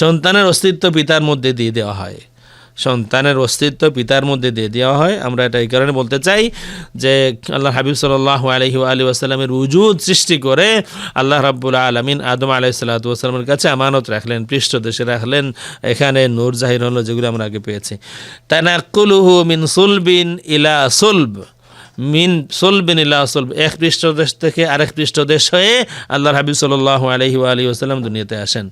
সন্তানের অস্তিত্ব পিতার মধ্যে দিয়ে দেওয়া হয়, সন্তানের অস্তিত্ব পিতার মধ্যে দিয়ে দেওয়া হয়। আমরা এটা এই কারণে বলতে চাই যে আল্লাহ হাবিব সাল্লাল্লাহু আলাইহি ওয়াসাল্লামের উজুদ সৃষ্টি করে আল্লাহ রাব্বুল আলামিন আদম আলাইহিস সালাতু ওয়াসাল্লামের কাছে আমানত রাখলেন, পৃষ্ঠদেশে রাখলেন। এখানে নূর জাহির হলো, যেগুলো আমরা আগে পেয়েছি। তানাক্কুলুহু মিন সুলবিন ইলা সুলব, মিন সুলবিন ইলা সুলব, এক পৃষ্ঠদেশ থেকে আরেক পৃষ্ঠদেশ হয়ে আল্লাহর হাবিব সাল্লাল্লাহু আলাইহি ওয়াসাল্লাম দুনিয়াতে আসেন।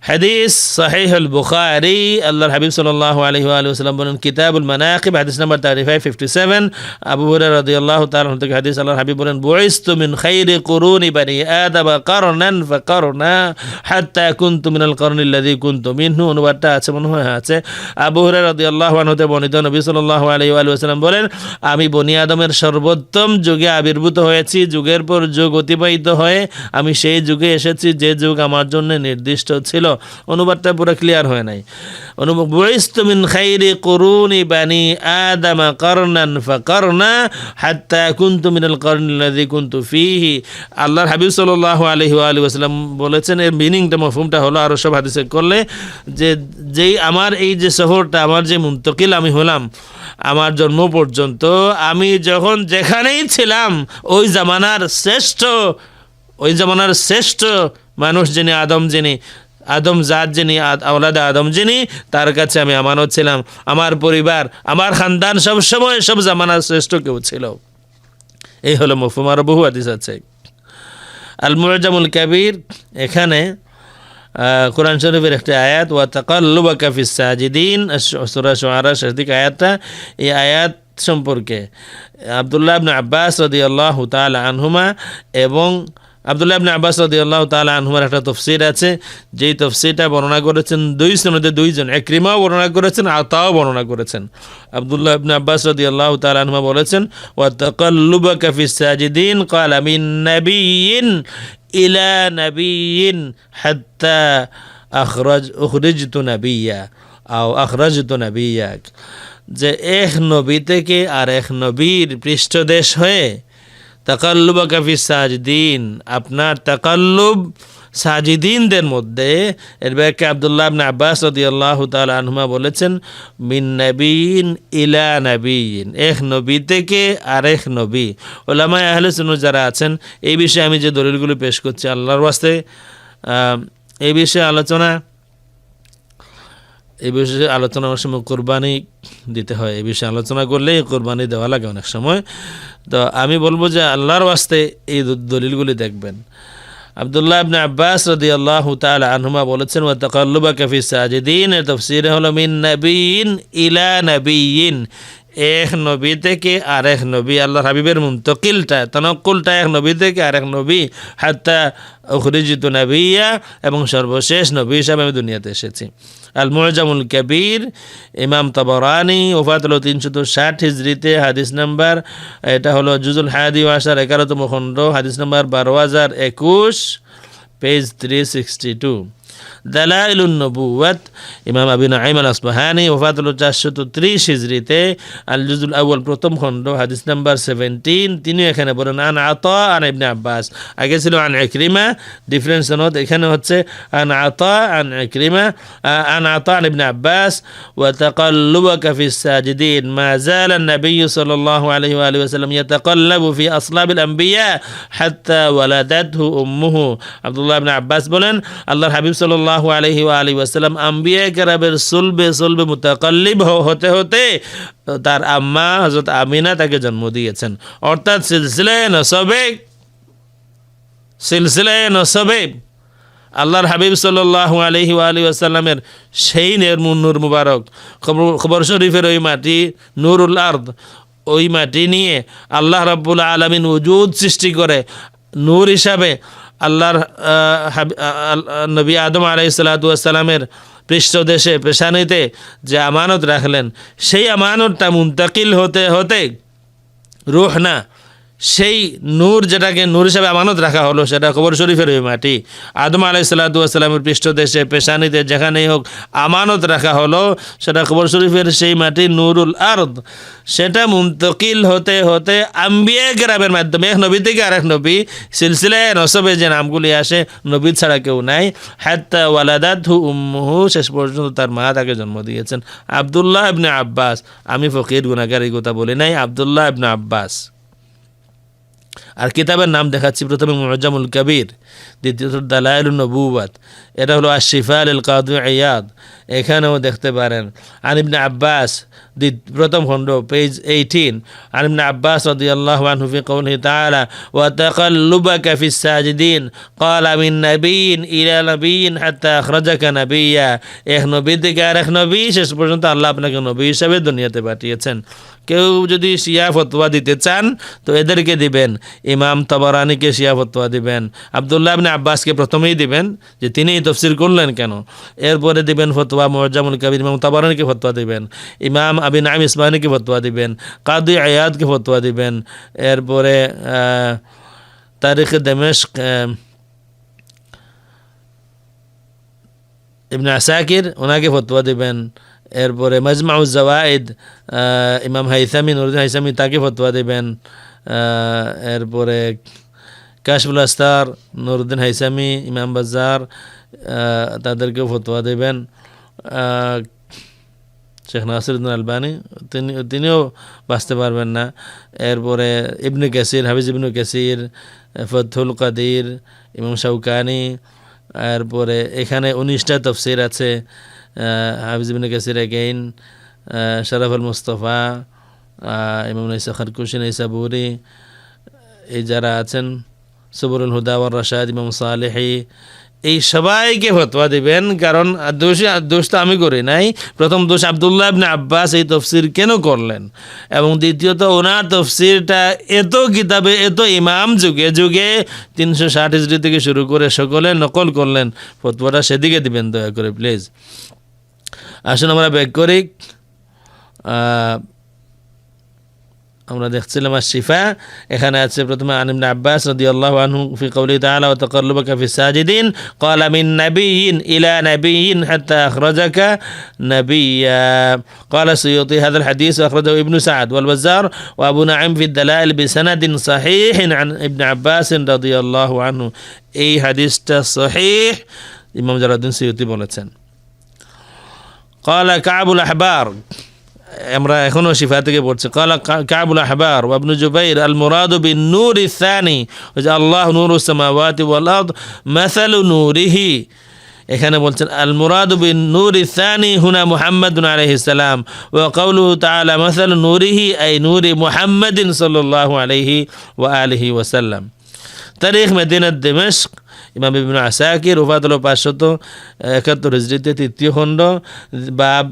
হাদিস সহিহুল বুখারী, আল্লাহর হাবিব সাল্লাল্লাহু আলাইহি ওয়াসাল্লাম বলেন কিতাবুল মানাকিব, হাদিস নাম্বার 3557, আবু হুরায়রা রাদিয়াল্লাহু তাআলা থেকে হাদিস, আল্লাহর হাবিব বলেন বুইসতু মিন খাইরি কুরুনি বানি আদম কারনান ফাকারনা হাত্তা কুনতু মিনাল কারনিল্লাযী কুনতু মিনহু। অনুবাদটা আছে মনে হয় আছে। আবু হুরায়রা রাদিয়াল্লাহু আনহু হতে বর্ণিত, নবী সাল্লাল্লাহু আলাইহি ওয়াসাল্লাম বলেন আমি বনি আদমের সর্বোত্তম যুগে আবির্ভূত হয়েছি, যুগের পর যুগ অতিবাহিত হয়ে আমি সেই যুগে এসেছি যে যুগ আমার জন্য নির্দিষ্ট ছিল। অনুবাদটা পুরো ক্লিয়ার হয় নাই। বুইসতু মিন খাইরি কুরুনি বানি আদম কারনান ফাকারনা হাত্তা কুনতু মিনাল কারনিল্লাযী কুনতু ফীহি। আল্লাহর হাবিব সাল্লাল্লাহু আলাইহি ওয়াসাল্লাম বলেছেন, এর মিনিংটা মফহুমটা হলো আরো সব হাদিসে করলে যে যেই আমার এই যে শহরটা, আমার যে মুন্তকিল আমি হলাম আমার জন্ম পর্যন্ত, আমি যখন যেখানেই ছিলাম ওই জামানার শ্রেষ্ঠ মানুষ যিনি, আদম জাত যিনি, আওলাদে আদম যিনি, তার কাছে আমি আমানত ছিলাম। আমার পরিবার, আমার খানদান সবসময় সব জামানার শ্রেষ্ঠ কেউ ছিল। এই হলো মফহুম। আরও বহু হাদিস আছে। আল মুআজামুল কাবীর, এখানে কোরআন শরীফের একটি আয়াত, ওয়া তাকাল্লুবাকা ফিস সাজিদিন, সূরা শুআরা শেষ দিকে আয়াতটা, এই আয়াত সম্পর্কে আব্দুল্লাহ ইবনে আব্বাস রাদিয়াল্লাহু তাআলা আনহুমা এবং আব্দুল্লাহ ইবনে আব্বাস রাদিয়াল্লাহু তাআলা আনহুমার একটা তাফসীর আছে, যেই তাফসীরটা বর্ণনা করেছেন দুইজন, ইকরিমাও বর্ণনা করেছেন, আতাও বর্ণনা করেছেন। আব্দুল্লাহ ইবনে আব্বাস রাদিয়াল্লাহু তাআলা আনহুমা বলেছেন ওয়া তাকাল্লুবাকা ফিস সাজিদিন ক্বালা মিন নাবিয়্যিন ইলা নাবিয়্যিন হাত্তা আখরাজতু নাবিয়্যাক, যে এক নবী থেকে আর এক নবীর পৃষ্ঠদেশ হয়ে তাকাল্লুবাকা ফিস সাজিদিন, আপনার তাকাল্লুব সাজিদিনদের মধ্যে। এর ব্যাখ্যা আব্দুল্লাহ ইবনে আব্বাস রাদিয়াল্লাহু তাআলা আনহুমা বলেছেন মিন নাবিয়িন ইলা নাবিয়িন, এক নবী থেকে আরেক নবী। উলামায়ে আহলে সুন্নাহ যারা আছেন, এই বিষয়ে আমি যে দলিলগুলো পেশ করছি আল্লাহর ওয়াস্তে এই বিষয়ে আলোচনা অনেক সময় কোরবানি দিতে হয়, এই বিষয়ে আলোচনা করলে কোরবানি দেওয়া লাগে অনেক সময়। তো আমি বলবো যে আল্লাহর ওয়াস্তে এই দলিলগুলি দেখবেন। আব্দুল্লাহ ইবনে আব্বাস রাদিয়াল্লাহু তাআলা আনহুমা বলেছেন ওয়া তাকাল্লুবাকা ফিস সাজিদিন, এর তাফসীরে হলো মিন নাবিয়িন ইলা নাবিয়িন, এক নবী থেকে আরেক নবী। আল্লাহর হাবিবের মুন্তকিলটা, তানাক্কুলটা এক নবী থেকে আরেক নবী, হাত্তা উখরিজতু নাবিয়্যা, এবং সর্বশেষ নবী হিসাবে আমি দুনিয়াতে এসেছি। আল মুআজামুল কাবীর, ইমাম তাবারানী, ওফাত হলো 360 হিজরিতে, হাদিস নাম্বার, এটা হলো জুজুল হাদি ওয়াশার 11তম খণ্ড, হাদিস নাম্বার 12021, পেজ 362। দালাইলুন নবুওয়াত, ইমাম আবু নুআইম আল আসবাহানী, ওফাত হলো 430 হিজরিতে, আল জুজুল আউয়াল প্রথম খণ্ড, হাদিস নাম্বার 17। তিনি এখানে বলেন আন আতা আন ইবনে আব্বাস, আগে ছিল আন ইকরিমা, ডিফারেন্স নট, এখানে হচ্ছে আন আতা আন ইকরিমা, আন আতা আন ইবনে আব্বাস ওয়া তাকাল্লুবাকা ফিস সাজিদিন মা যালা an-নাবী সাল্লাল্লাহু আলাইহি ওয়া আলিহি ওয়াসাল্লাম ইয়াতাকাল্লাবু ফি আসলাবিল আম্বিয়া হাত্তা ওয়ালাদাতহু উম্মুহু। আব্দুল্লাহ ইবনে আব্বাস বলেন আল্লাহর হাবিব সাল্লাল্লাহু আলাইহি ওয়া আলিহি ওয়াসাল্লাম আম্বিয়া কেরামের সুলবে মুতাকাল্লিব হতে হতে তার আম্মা হযরত আমিনা তাকে জন্ম দিয়েছেন। অর্থাৎ সিলসিলায়ে নসবে আল্লাহর হাবিব সাল্লাল্লাহু আলাইহি ওয়া আলিহি ওয়াসাল্লামের সেই নূর মুবারক, খবর শরীফের ওই মাটি নূরুল আরদ, ওই মাটি নিয়ে আল্লাহ রাব্বুল আলামিন ওজুদ সৃষ্টি করে নূর হিসাবে আল্লাহর নবী আদম আলাইহিস সালাতু ওয়াস সালামের পৃষ্ঠদেশে পেশানিতে যে আমানত রাখলেন, সেই আমানতটা মুন্তাকিল হতে হতে রূহ না, সেই নূর যেটাকে নূর হিসাবে আমানত রাখা হলো সেটা কবর শরীফের ওই মাটি। আদম আলাইহিসসালামের পৃষ্ঠদেশে পেশানিতে যেখানেই হোক আমানত রাখা হলো সেটা কবর শরীফের সেই মাটি নূরুল আরদ। সেটা মুন্তকিল হতে হতে আম্বিয়া কেরামের মাধ্যমে এক নবী থেকে আরেক নবী সিলসিলায় নসবে যে নামগুলি আসে নবী ছাড়া কেউ নাই। হাত্তা ওয়ালাদাতহু উম্মুহু, শেষ পর্যন্ত তার মা তাকে জন্ম দিয়েছেন। আব্দুল্লাহ ইবনে আব্বাস, আমি ফকির গুনাহগার এই কথা বলি নাই, আব্দুল্লাহ ইবনে আব্বাস। আর কিতাবের নাম দেখাচ্ছি, প্রথমে মুআজ্জামুল কবির, দ্বিতীয়ত দালাইলুন নবুওয়াত, এটা হলো আশ-শিফা লিল কাদি ইয়াদ, এখানেও দেখতে পারেন। আন ইবনে আব্বাস, প্রথম খণ্ড, পেজ 18, আন ইবনে আব্বাস রাদিয়াল্লাহু আনহু ফি কওলিহি তাআলা ওয়া তাকাল্লুবাকা ফিস সাজিদিন ক্বালা মিন নাবিয়্যিন ইলা নাবিয়্যিন হাত্তা আখরাজাকা নাবিয়্যা, এক নবী থেকে আরেক নবী, শেষ পর্যন্ত আল্লাহ আপনাকে নবী হিসাবে দুনিয়াতে পাঠিয়েছেন। কেউ যদি শিয়া ফতোয়া দিতে চান তো এদেরকে দিবেন, ইমাম তাবারানিকে শিয়া ফতোয়া দিবেন, আব্দুল্লাহ ইবনে আব্বাসকে প্রথমেই দিবেন যে তিনিই তাফসীর করলেন কেন, এরপরে দিবেন ফতোয়া মুআজ্জামুল কবির, ইমাম তাবারানিকে ফতোয়া দিবেন, ইমাম আবি নাঈম ইসমাইলিকে ফতোয়া দিবেন, কাদি আয়াদকে ফতোয়া দিবেন, এরপরে তারিখ দামেস্ক ইবনে আসাকির ওনাকে ফতোয়া দিবেন, এরপরে মাজমাউজ জাওয়াইদ ইমাম হাইসামি, নুরুদ্দিন হাইসামি, তাকে ফতোয়া দিবেন, এরপরে কাশফুল আস্তার নুরুদ্দিন হাইসামি, ইমাম বাজ্জার, তাদেরকেও ফতোয়া দেবেন। শেখ নাসিরউদ্দিন আলবানী তিনিও বাঁচতে পারবেন না। এরপরে ইবনে কাসির, হাফিজ ইবনে কাসির, ফতহুল কাদির, ইমাম শাওকানি, এরপরে এখানে 19টা তাফসীর আছে, হাফিজ ইবনে কাসির এগেইন, শরাফুল মুস্তাফা, ইমাম নাইসা খারকুশি, নাইসাবুরি, এই যারা আছেন, সুবুরুল হুদা ওয়ার রাশাদ, ইমাম সালেহি, এই সবাইকে ফতোয়া দিবেন। কারণ দোষ তো আমি করি নাই। প্রথম দোষ আব্দুল্লাহ ইবনে আব্বাস এই তফসির কেন করলেন, এবং দ্বিতীয়ত ওনার তফসিরটা এত কিতাবে, এত ইমাম যুগে যুগে 360 হিজরি থেকে শুরু করে সকলে নকল করলেন, ফতোয়াটা সেদিকে দিবেন দয়া করে প্লিজ। আসুন আমরা ব্যাক করি। আমরা দেখছিলাম আশ-শিফা, এখানে আছে প্রথমে আন ইবনে আব্বাস রাদিয়াল্লাহু আনহু ফি কওলিহি তাআলা ওয়া তাকাল্লুবাকা ফিস সাজিদিন ক্বালা মিন নাবিয়্যিন ইলা নাবিয়্যিন হাত্তা আখরাজাকা নাবিয়্যা। ক্বালা সুয়ুতি হাযাল হাদিস আখরাজাহু ইবনু সাদ ওয়াল বাজ্জার ওয়া আবু নাঈম ফি দালাইল বিসানাদিন সাহিহিন আন ইবনে আব্বাস রাদিয়াল্লাহু আনহু। এই হাদিসটা সহিহ, ইমাম জালালউদ্দিন সুয়ুতি বলেছেন। ক্বালা কাবুল আহবার, আমরা এখনো শিফা থেকে পড়ছি, ক্বালা কাবুল আহবার ওয়া ইবনু জুবাইর আল মুরাদু বিন নূরি সানি ওয়া আল্লাহু নূরুস সামাওয়াতি ওয়াল আরদ মাসালু নূরিহি। এখানে বলছেন আল মুরাদু বিন নূরি সানি হুনা মুহাম্মাদুন আলাইহিস সালাম ওয়া কাওলুহু তাআলা মাসালু নূরিহি আই নূরি মুহাম্মাদিন সাল্লাল্লাহু আলাইহি ওয়া আলিহি ওয়া সাল্লাম। তারিখ মদিনা দিমাশক, ইমাম ইবনে আসাকির, ওফাত হলো 571 হিজরিতে, 3য় খণ্ড, বাব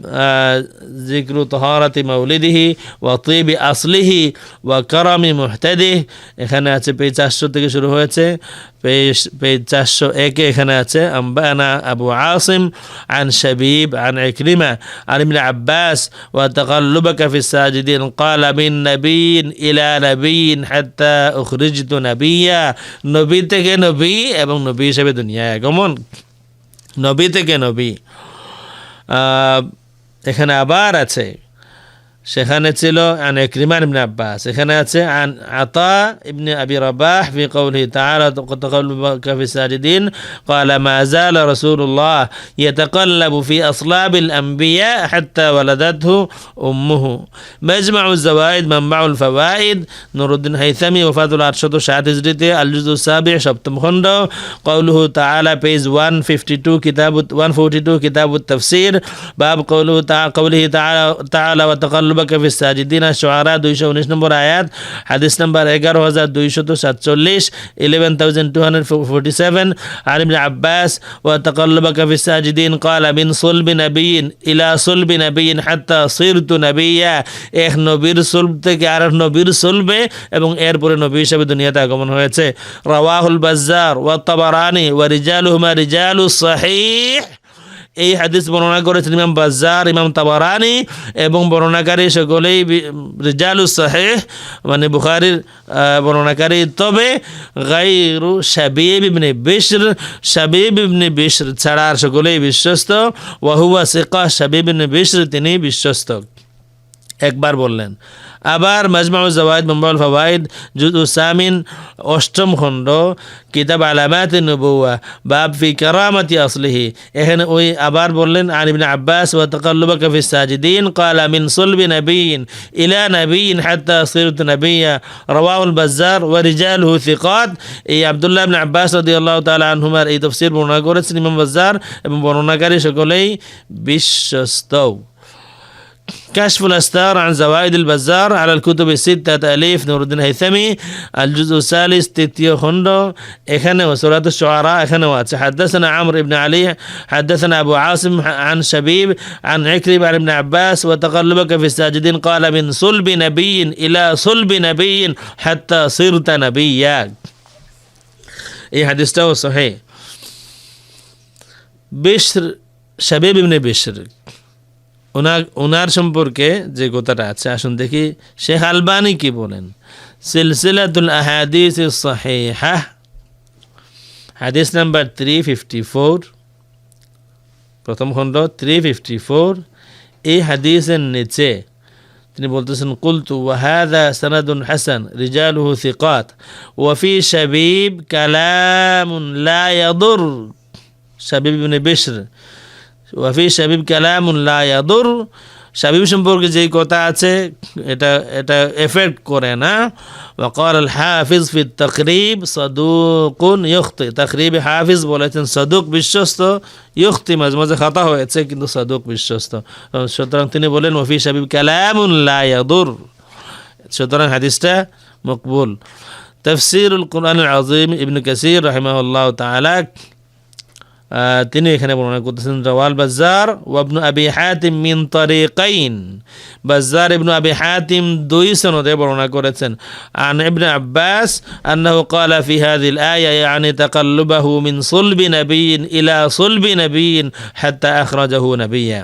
যিকরু তাহারাতি মাউলিদিহি ওয়া তিবি আসলিহি ওয়া কারামি মুহতাদিহি। এখানে আছে পেজ 400 থেকে শুরু হয়েছে, পেজ 401 এখানে আছে আম্বানা আবু আসিম আন শাবিব আন ইকরিমা আন ইবনে আব্বাস ওয়া তাকাল্লুবাকা ফিস সাজিদিন ক্বালা মিন নাবিয়্যিন ইলা নাবিয়্যিন হাত্তা উখরিজতু নাবিয়্যা। নবী থেকে নবী এবং নবী হিসেবে দুনিয়ায় আগমন, নবী থেকে নবী। এখানে আবার আছে, সেখানে ছিল আন ইকরিমা ইবনে আব্বাস, এখানে আছে আন আতা ইবনে আবি রাবাহ ফি কওলিহি তাআলা তাকাল্লুবাকা ফিস সাজিদিন ক্বালা মা যালা রাসূলুল্লাহ ইয়াতাকাল্লাবু ফি আসলাবিল আম্বিয়া হাত্তা ওয়ালাদাতহু উম্মুহু। মাজমাউজ জাওয়াইদ মানবাউল ফাওয়াইদ, নুরুদ্দিন হাইসামি, ওফাতুল 860 হিজরিতে, আল জুজুস সাবি, 7ম খণ্ড, কওলুহু তাআলা, পেজ 142 কিতাবুত তাফসীর, বাব কওলিহি তাআলা ওয়া তাকাল্লুবাকা ফিস সাজিদিন, শুআরা 219 নম্বর আয়াত, হাদিস নাম্বার 11247, 11247। আন ইবনে আব্বাস ওয়া তাকাল্লুবাকা ফিস সাজিদিন ক্বালা মিন সুলবি নাবিয়্যিন ইলা সুলবি নাবিয়্যিন হাত্তা সিরতু নাবিয়্যা। এক নবীর সুলব থেকে আরেক নবীর সুলবে এবং এরপরে নবী হিসেবে দুনিয়াতে আগমন হয়েছে। রাওয়াহুল বাজ্জার ওয়া তাবারানি ওয়া রিজালুহুমা রিজালুস সহিহ। এই হাদিস বর্ণনা করেছেন ইমাম বাজ্জার, ইমাম তাবারানি এবং বর্ণনাকারী সকলেই রিজালুস সাহিহ মানে বুখারীর বর্ণনাকারী। তবে গায়রু শাবীব ইবনে বিশর, শাবীব ইবনে বিশর ছাড়া আর সকলেই বিশ্বস্ত। ওয়া হুয়া সিকা, শাবীব ইবনে বিশর তিনি বিশ্বস্ত। একবার বললেন। আবার মাজমাউজ জাওয়াইদ মানবাউল ফাওয়াইদ জুজউ সামিন ৮ম খণ্ড কিতাব আলামাতিন নবুওয়া বাব ফি কারামাতি আসলিহি, এখানে ওই আবার বললেন আন ইবনে আব্বাস ওয়া তাকাল্লুবাকা ফিস সাজিদিন ক্বালা মিন সুলবি নাবিয়্যিন ইলা নাবিয়্যিন হাত্তা সিরতু নাবিয়্যা রাওয়াহুল বাজ্জার ওয়া রিজালুহু সিকাত। এই আব্দুল্লাহ ইবনে আব্বাস রাদিয়াল্লাহু তাআলা আনহুমার এই তাফসীর বর্ণনা করেছেন ইমাম বাজ্জার এবং বর্ণনাকারী সকলেই বিশ্বস্ত। كشف الأستار عن زوائد البزار على الكتب الستة تأليف نور الدين هيثمي الجزء الثالث تيتيو خندو إخنة وسورة الشعراء إخنة واتس. حدثنا عمرو بن علي حدثنا أبو عاصم عن شبيب عن عكرمة عن ابن عباس وتقلبك في الساجدين قال من صلب نبي إلى صلب نبي حتى صرت نبيا. এই হাদিসটাও সহিহ। বিশর, শাবীব ইবনে বিশর, ওনার সম্পর্কে যে কথাটা আছে আসুন দেখি শেখ আলবানী কি বলেন। সিলসিলাতুল আহাদিস সাহিহা হাদিস নাম্বার 354, প্রথম খণ্ড 354, এই হাদিসের নিচে তিনি বলতেছেন কুলতু ওয়া হাযা সানাদুন হাসান রিজালুহু সিকাত ওয়া ফি শাবীব কালামুন লা ইয়াদুর। শাবীব ইবনে বিশর, ওয়াফি শাবীব কালামুন লা ইয়াদুর, শাবীব সম্পর্কে যেই কথা আছে এটা এফেক্ট করে না। ওয়াকাল আল হাফিজ ফি তাকরিব সাদুকুন ইখতি, তাকরিবে হাফিজ বলেছেন সাদুক বিশ্বস্ত, ইখতি মাঝে মাঝে খাতা হয়েছে কিন্তু সাদুক বিশ্বস্ত। সুতরাং তিনি বলেন ওয়াফি শাবীব কালামুন লা ইয়াদুর, সুতরাং হাদিসটা মকবুল। তাফসীরুল কুরআনুল আযীম ইবনে কাসীর রাহিমাহুল্লাহু তাআলা তিনি এখানে বর্ণনা করতেছেন রাওয়াল বাজ্জার ওয়া ইবনু আবি হাতিম মিন তারিকাইন, বাজ্জার ইবনু আবি হাতিম দুই সনদে বর্ণনা করেছেন। আন ইবনে আব্বাস আন্নাহু ক্বালা ফি হাযিল আয়া ইয়ানি তাকাল্লুবাহু মিন সুলবি নাবিয়্যিন ইলা সুলবি নাবিয়্যিন হাত্তা আখরাজাহু নাবিয়্যা।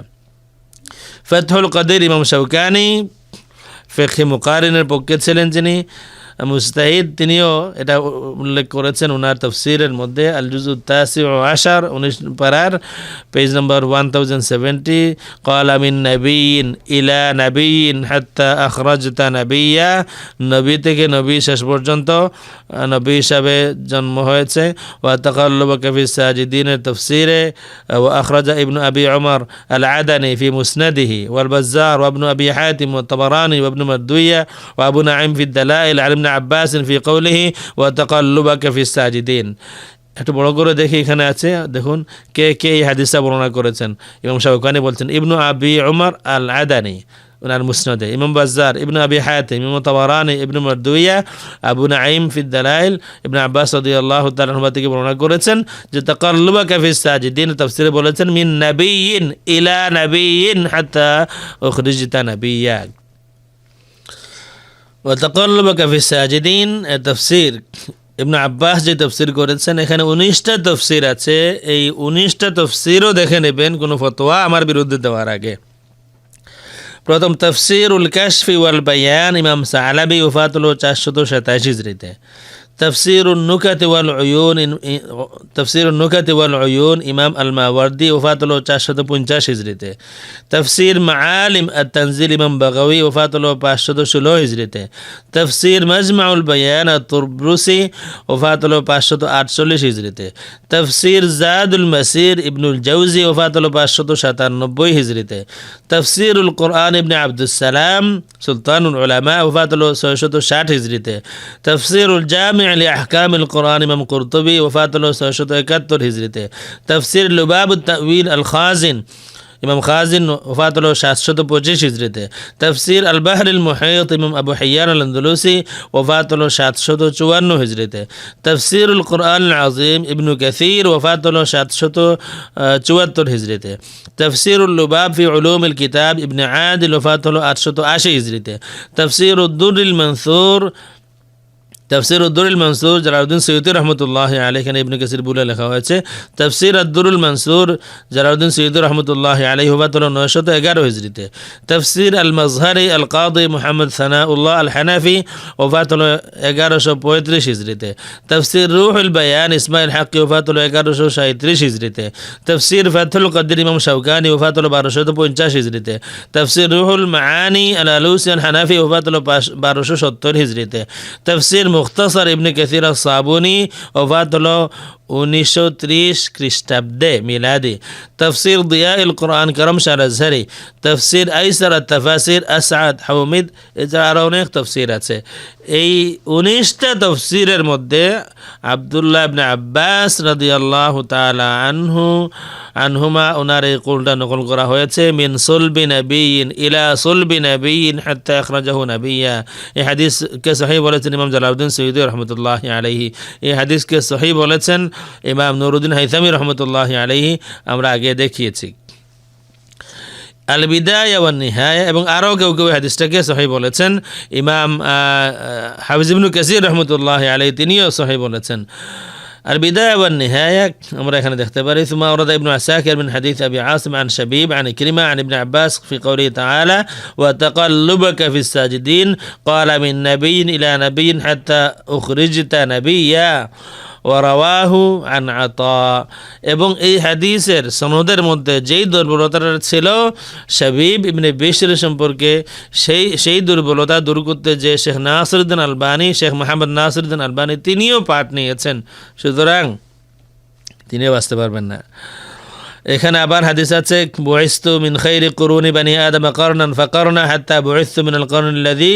ফাতহুল কাদির ইমাম শাওকানি ফিকহে মুকারিনের পক্ষে ছিলেন যিনি মুজতাহিদ, তিনিও এটা উল্লেখ করেছেন ওনার তাফসীরের মধ্যে। আল জুজু তাসিউ আশার 19 পারার পেজ নম্বর 1070 ক্বালা মিন নাবিয়্যিন ইলা নাবিয়্যিন হাত্তা আখরাজতা নাবিয়্যা, নবী থেকে নবী শেষ পর্যন্ত নবী হিসাবে জন্ম হয়েছে। ওয়া তাকাল্লুবাকা ফিস সাজিদিনের তাফসীরে ওয়া আখরাজা ইবনু আবি উমর আল আদানি ফি মুসনাদিহি ওয়াল বাজ্জার ওয়া ইবনু আবি হাতিম ওয়া তাবারানি ওয়া ইবনু মারদুইয়া ওয়া আবু নাঈম ফি দালাইল আল ইবনে আব্বাস ফি কওলিহি ওয়া তাকাল্লুবাকা ফিস সাজিদিন। একটু বড় করে দেখি এখানে আছে দেখুন কে কে এই হাদিসটা বর্ণনা করেছেন। ইমাম শাওকানি বলছেন ইবনু আবি উমর আল আদানি ওনার মুসনাদে, ইমাম বাজ্জার ইবনু আবি হাতিম, ইমাম তাবারানি ইবনু মারদুইয়া, আবু নাঈম ফি দালাইল ইবনে আব্বাস রাদিয়াল্লাহু তাআলা আনহু থেকে বর্ণনা করেছেন যে তাকাল্লুবাকা ফিস সাজিদিন তাফসীরে বলেছেন মিন নাবিয়্যিন ইলা নাবিয়্যিন হাত্তা উখরিজতা নাবিয়্যা। ওয়া তাকাল্লুবাকা ফিস সাজিদিন এর তাফসীর ইবনে আব্বাস যে তাফসীর করেছেন এখানে 19টা তাফসীর আছে। এই 19টা তাফসীরও দেখে নেবেন কোনো ফতোয়া আমার বিরুদ্ধে দেওয়ার আগে। প্রথম তাফসীরুল কাশফি ওয়াল বায়ান ইমাম সালাবি ওফাত হলো 427 হিজরিতে। তাফসীরুন নুকাতি ওয়াল উয়ুন তাফসীরুন নুকাতি ওয়াল উয়ুন ইমাম আল মাওয়ার্দি ওফাত হলো 450 হিজরিতে। তাফসীর মাআলিম আত-তানজিল ইমাম বাগাওয়ি ওফাত হলো 516 হিজরিতে। তাফসীর মাজমাউল বায়ান আত-তুরবুসি ওফাত হলো 548 হিজরিতে। তাফসীর জাদুল মাসির ইবনুল জাওজি ওফাত হলো 597 হিজরিতে। তাফসীরুল কুরআন ইবনে আব্দুস সালাম সুলতানুল উলামা ওফাত হলো 660 হিজরিতে। তাফসীরুল জামি আহকামিল কুরআন ইমাম কুরতুবী ওফাত হলো 671 হিজরিতে। তাফসীর লুবাবুত তা'ওয়িল আল খাজিন ইমাম খাজিন ওফাত হলো 725 হিজরিতে। তাফসীর আল বাহরুল মুহীত ইমাম আবু হাইয়ান আল আনদালুসি ওফাত হলো 754 হিজরিতে। তাফসীরুল কুরআন আল আযীম ইবনু কাসীর ওফাত হলো 774 হিজরিতে। তাফসীরুল লুবাব ফি উলুমিল কিতাব ইবনে আদিল ওফাত হলো 880 হিজরিতে। তাফসীরুদ দুররিল মানসুর তাফসির উদ্দুরুল মনসুর জালালউদ্দিন সৈয়দী রহমতুল্লাহ আলাইহি, এখানে ইবনে কাসির বলে লেখা হয়েছে তাফসির আদ-দুরুল মনসুর জালালউদ্দিন সৈয়দী রহমতুল্লাহ আলাইহি ওয়াফাত 911 হিজরিতে। তাফসির আল মাজহারি আল কাদি মুহাম্মদ সানাউল্লাহ আল হানাফি ওফাত 1135 হিজরিতে। তাফসির রুহুল বায়ান ইসমাইল হাক্কি ওফাত 1137 হিজরিতে। তাফসির ফাথুল কদির ইমাম শাওকানি ওফাত 1250 হিজরিতে। তাফসির রুহুল মাআনি আল আলুসি আল হানাফি ওফাত 1270 হিজরিতে। তাফসির মুখতাসার ইবনে কাসির আস-সাবুনি ওফাত 1930 খ্রিস্টাব্দে মিলাদি। তাফসির দিয়াউল কুরআন কারম শাহ আজহারি। তাফসির আইসার আত-তাফাসির আসাদ হামিদ। এছাড়া আরও অনেক তফসির আছে। এই 19টা তফসিরের মধ্যে আব্দুল্লাহ ইবনে আব্বাস রাদিয়াল্লাহু তাআলা আনহুমা ওনার এই কৌলটা নকল করা হয়েছে, মিন সুলবি নবিয়িন ইলা সুলবি নবিয়িন হাত্তা আখরাজাহু নবিয়্যা। এই হাদিসকে সহিহ বলেছেন ইমাম জালালউদ্দিন সৈয়দী রহমতুল্লাহি আলাইহি। এই হাদিসকে সহিহ বলেছেন ইমাম নুরুদ্দিন হাইথামি রহমতুল্লাহি আলাইহি, আমরা আগে দেখিয়েছি। আল বিদায়া ওয়ান নিহায়া এবং আরও কেউ কেউ হাদিসটাকে সহিহ বলেছেন। ইমাম হাফিজ ইবনে কাসির রহমতুল্লাহি আলাইহি তিনিও সহিহ বলেছেন। আল বিদায়া ওয়ান নিহায়া আমরা এখানে দেখতে পারি। সুম্মা আওরাদা ইবনু আসাকির মিন হাদিস আবি আসিম আন শাবীব আন ইকরিমা আন ইবনে আব্বাস ফি কওলিহি তাআলা ওয়া তাকাল্লুবাকা ফিস সাজিদিন ক্বালা মিন নাবিয়্যিন ইলা নাবিয়্যিন হাত্তা উখরিজতা নাবিয়্যা ওয়ারাওয়াহু আন আতা। এবং এই হাদিসের সনদের মধ্যে যেই দুর্বলতাটা ছিল শাবীব ইবনে বিশর সম্পর্কে, সেই দুর্বলতা দূর করতে যে শেখ নাসিরউদ্দিন আলবানী, শেখ মোহাম্মদ নাসিরউদ্দিন আলবানী তিনিও পাঠ নিয়েছেন, সুতরাং তিনিও বাঁচতে পারবেন না। এখানে আবার হাদিস আছে, বুইস্তু মিন খাইরি কুরুনি বানি আদম কারনান ফাকারনা হাত্তা বুইস্তু মিনাল কারনিল্লাযী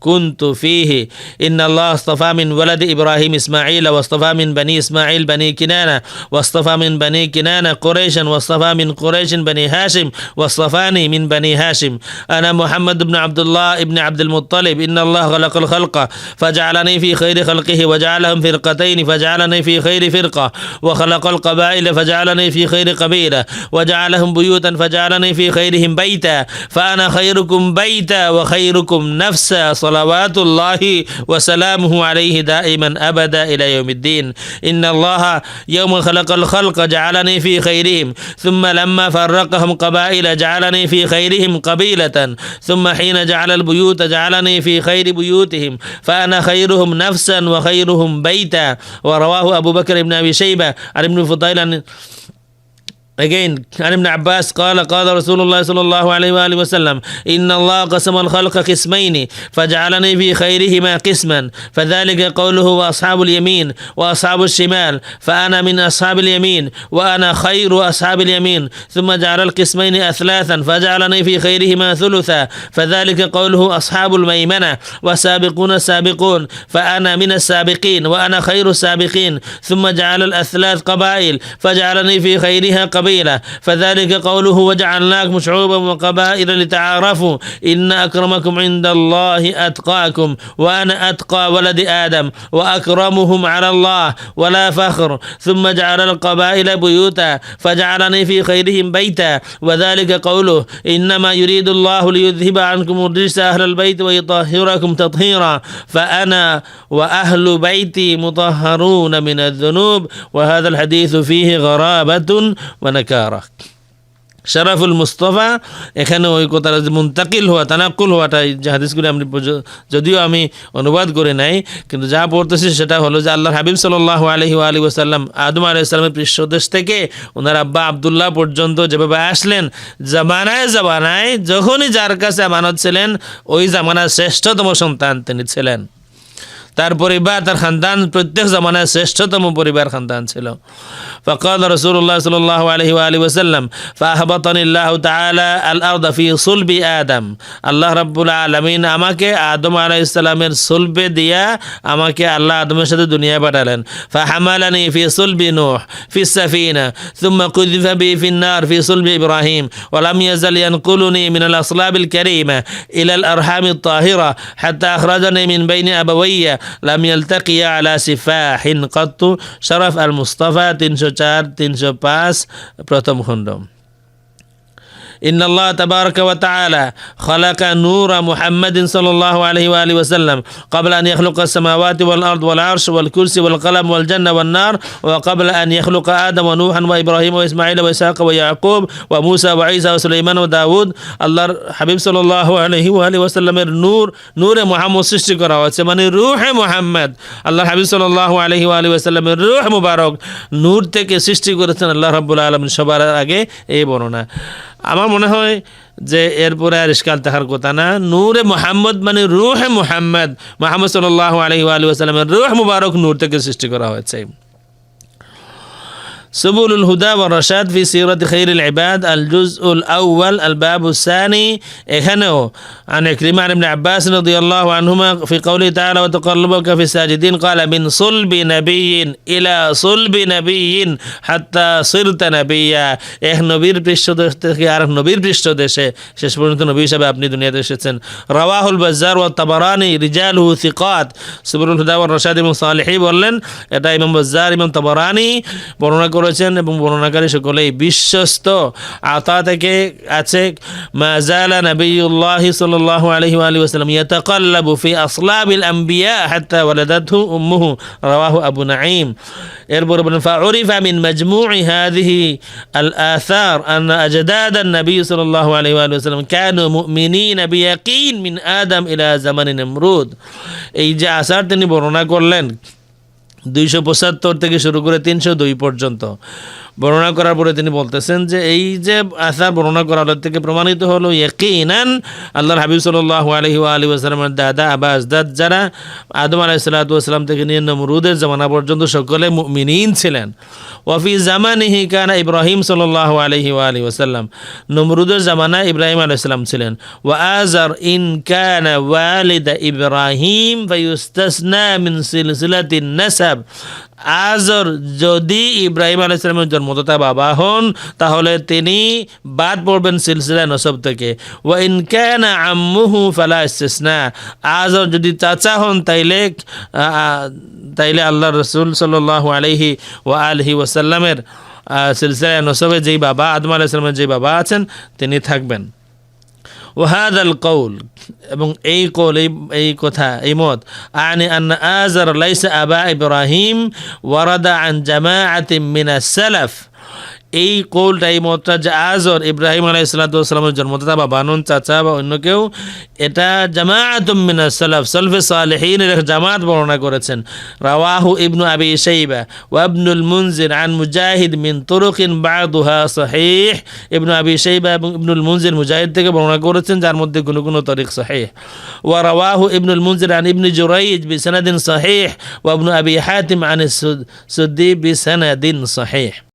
কুনতু ফীহি ইন্নাল্লাহ আসতাফা মিন ওয়ালাদি ইব্রাহিম ইসমাঈল ওয়াসতাফা মিন বানি ইসমাঈল বানি কিনানা ওয়াসতাফা মিন বানি কিনানা কুরাইশান ওয়াসতাফা মিন কুরাইশিন বানি হাশিম ওয়াসতাফানি মিন বানি হাশিম আনা মুহাম্মদ ইবনে আব্দুল্লাহ ইবনে আব্দুল মুত্তালিব ইন্নাল্লাহ খালাকাল খালকা ফাজআলানি ফি খাইরি খালকিহি ওয়াজআলাহুম ফিরকাতাইন ফাজআলানি ফি খাইরি ফিরকা ওয়া খালাকাল কাবাইল ফাজআলানি ফি খাইরি কাবীলা وجعلهم بيوتا فجعلني في خيرهم بيتا فأنا خيركم بيتا وخيركم نفسا صلوات الله وسلامه عليه دائما أبدا إلى يوم الدين إن الله يوم خلق الخلق جعلني في خيرهم ثم لما فرقهم قبائل جعلني في خيرهم قبيلة ثم حين جعل البيوت جعلني في خير بيوتهم فأنا خيرهم نفسا وخيرهم بيتا ورواه أبو بكر بن أبي شيبة عن ابن فضيل Again, عن ابن عباس قال رسول الله صلى الله عليه وآله وسلم إن الله قسم الخلق قسمين فجعلني في خيرهما قسما فذلك قوله وأصحاب اليمين وأصحاب الشمال فأنا من أصحاب اليمين وأنا خير أصحاب اليمين ثم جعل القسمين أثلاثا فجعلني في خيرهما ثلثا فذلك قوله أصحاب الميمنة وسابقون السابقون فأنا من السابقين وأنا خير السابقين ثم جعل الأثلاث قبائل فجعلني في خيرها قبيلة فذلك قوله وجعلناكم شعوبا وقبائل لتعارفوا إن أكرمكم عند الله أتقاكم وأنا أتقى ولد آدم وأكرمهم على الله ولا فخر ثم جعل القبائل بيوتا فجعلني في خيرهم بيتا وذلك قوله إنما يريد الله ليذهب عنكم الرجس أهل البيت ويطهركم تطهيرا فأنا وأهل بيتي مطهرون من الذنوب وهذا الحديث فيه غرابة ওয়ানাকারা। শরাফুল মুস্তাফা এখানে ওই কথা মুন্তাকিল হওয়া, তানাক্কুল হওয়াটা যে হাদিসগুলি যদিও আমি অনুবাদ করে নাই, কিন্তু যা পড়তেছি সেটা হলো যে আল্লাহর হাবিব সাল্লাল্লাহু আলাইহি ওয়া আলিহি ওয়াসাল্লাম আদম আলাইহিস সালামের পৃষ্ঠদেশ থেকে ওনার আব্বা আব্দুল্লাহ পর্যন্ত যেভাবে আসলেন, জামানায় যখনই যার কাছে আমানত ছিলেন ওই জামানার শ্রেষ্ঠতম সন্তান তিনি ছিলেন। তার পরিবার, তার খানদান প্রত্যেক জামানায় শ্রেষ্ঠতম পরিবার খানদান ছিল। فقال رسول الله صلى الله عليه وآله وسلم فأهبطني الله تعالى الأرض في صلب آدم আল্লাহ রাব্বুল আলামিন আমাকে আদম আলাইহিস সালামের সুলবে দিয়া আমাকে আল্লাহ আদমের সাথে দুনিয়ায় পাঠালেন। فحملني في صلب نوح في السفينة ثم قذف بي في النار في صلب إبراهيم ولم يزل ينقلني من الأصلاب الكريمة إلى الأرحام الطاهرة حتى أخرجني من بين أبوي لم يلتقي على سفاح قط شرف المصطفى 304-305 প্রথম খণ্ড। ইন্নাল্লাহ তাবারাকা ওয়া তাআলা খালাকা নূরা মুহাম্মাদিন সাল্লাল্লাহু আলাইহি ওয়া আলিহি ওয়াসাল্লাম ক্বাবলা আন ইয়াখলুকা আস-সামাওয়াতি ওয়াল আরদ ওয়াল আরশ ওয়াল কুরসি ওয়াল কলাম ওয়াল জান্নাহ ওয়ান নার ওয়া ক্বাবলা আন ইয়াখলুকা আদম ওয়া নূহান ওয়া ইব্রাহিম ওয়া ইসমাঈল ওয়া ইসহাক ওয়া ইয়াকুব ওয়া মূসা ওয়া ঈসা ওয়া সুলাইমান ওয়া দাউদ। আল্লাহর হাবিব সাল্লাল্লাহু আলাইহি ওয়া আলিহি ওয়াসাল্লামের নূরে মুহাম্মদ সৃষ্টি করা হয়েছে, মানে রূহে মুহাম্মদ। আল্লাহর হাবিব সাল্লাল্লাহু আলাইহি ওয়া আলিহি ওয়াসাল্লামের রূহ মুবারক নূর থেকে সৃষ্টি করেছেন আল্লাহ রাব্বুল আলামিন। সবার আগে এই বর্ণনা। আমার মনে হয় যে এরপরে আর ইশকাল থাকার কথা না। নূরে মুহাম্মদ মানে রূহে মুহাম্মদ, মুহাম্মদ সাল্লাল্লাহু আলাইহি ওয়া আলিহি ওয়াসাল্লামের রূহ মুবারক নূর থেকে সৃষ্টি করা হয়েছে। সুবুলুল হুদা ওয়া রাশাদ ফি সিরাতি খায়রিল ইবাদ আল জুজউল আউয়াল আল বাবুস সানি। এখানেও আন ইকরিমা ইবনে আব্বাস রাদিয়াল্লাহু আনহুমা ফি কওলি তাআলা ওয়া তাকাল্লুবুকা ফি সাজিদিন ক্বালা মিন সুলবি নাবিয়্যিন ইলা সুলবি নাবিয়্যিন হাত্তা সিরতা নাবিয়্যা। এক নবীর পৃষ্ঠদেশ থেকে আরেক নবীর পৃষ্ঠদেশে শেষ পর্যন্ত নবী হিসেবে আপনি দুনিয়াতে এসেছেন। রাওয়াহুল বাজ্জার ওয়া তাবারানি রিজালুহু সিকাত। সুবুলুল হুদা ওয়া রাশাদ ইমাম সালেহি বললেন এটা ইমাম বাজ্জার ইমাম তাবারানি বর্ণনা করেছেন এবং বর্ণনাকারী সকলেই বিশ্বস্ত। আতা থেকে আছে মা জালা নবিয়ুল্লাহি সাল্লাল্লাহু আলাইহি ওয়া আলিহি ওয়াসাল্লাম ইয়াতাকাল্লাবু ফি আসলাবিল আম্বিয়া হাত্তা ওয়ালাদাতহু উম্মুহু, রাওয়াহু আবু নাঈম। এরপর বলেন ফাউরিফা মিন মাজমু'i হাযিহি আল আসার আন আজদাদ নবী সাল্লাল্লাহু আলাইহি ওয়া আলিহি ওয়াসাল্লাম কানু মুমিনিনা বিয়াকিন মিন আদম ইলা জামানি নমরুদ। এই যে আসার তিনি বর্ণনা করলেন 275 থেকে শুরু করে 302 পর্যন্ত বর্ণনা করার পরে তিনি বলতেছেন যে এই যে আসার বর্ণনা করার থেকে প্রমাণিত হলো ইয়াকিনান আল্লাহর হাবিব সাল্লাল্লাহু আলাইহি ওয়া আলিহি ওয়াসাল্লামের দাদা আবা আজদাদ যারা আদম আলাইহিস সালাতু ওয়াস সালাম থেকে নিয়ে নমরুদের জামানা পর্যন্ত সকলে মুমিনিন ছিলেন। ওয়া ফি জামানিহি কানা ইব্রাহিম সাল্লাল্লাহু আলাইহি ওয়া আলিহি ওয়াসাল্লাম, নমরুদের জামানায় ইব্রাহিম আলাইহিস সালাম ছিলেন। ওয়া আজার ইন কানা ওয়ালিদা ইব্রাহিম ফায়ুস্তাসনা মিন সিলসিলাতিন নাসাব। আজর যদি ইব্রাহিম আলাইহিস সালামের জন্মদাতা বাবা হন তাহলে তিনি বাদ পড়বেন সিলসিলা নসব থেকে। ওয়া ইন কানা আম্মুহু ফালা ইসতিসনা। আজর যদি চাচা হন তাইলে আল্লাহর রাসূল সাল্লাল্লাহু আলাইহি ওয়া আলিহি ওয়াসাল্লামের সিলসিলা নসবে যেই বাবা আদম আলাইহিস সালামের যেই বাবা আছেন তিনি থাকবেন। ওয়াহাদাল কৌল, এবং এই কৌল এই কথা এই মত আনি আন্না আজার লাইসা আবা ইব্রাহিম ওয়ারাদা আন জামাআতিন মিনাস সালাফ। এই কৌলটা এই মতটা যে আজর ইব্রাহিম আলাইহিস সালাতু ওয়াস সালামের জন্মদাতা বা বানুন চাচা বা অন্য কেউ, এটা জামাআতুম মিনাস সালাফ সালফে সালেহিনের এক জামাত বর্ণনা করেছেন। রাওয়াহু ইবনু আবি শাইবা ওয়া ইবনুল মুনজির আন মুজাহিদ মিন তুরুকিন বা'দুহা সহিহ। ইবনু আবি শাইবা এবং ইবনুল মুনজির মুজাহিদ থেকে বর্ণনা করেছেন যার মধ্যে কোনো কোনো তরিক সহিহ। ওয়া রাওয়াহু ইবনুল মুনজির আন ইবনি জুরাইজ বিসানাদিন সহিহ ওয়া ইবনু আবি হাতিম আন সুদ্দি বিসানাদিন সহিহ।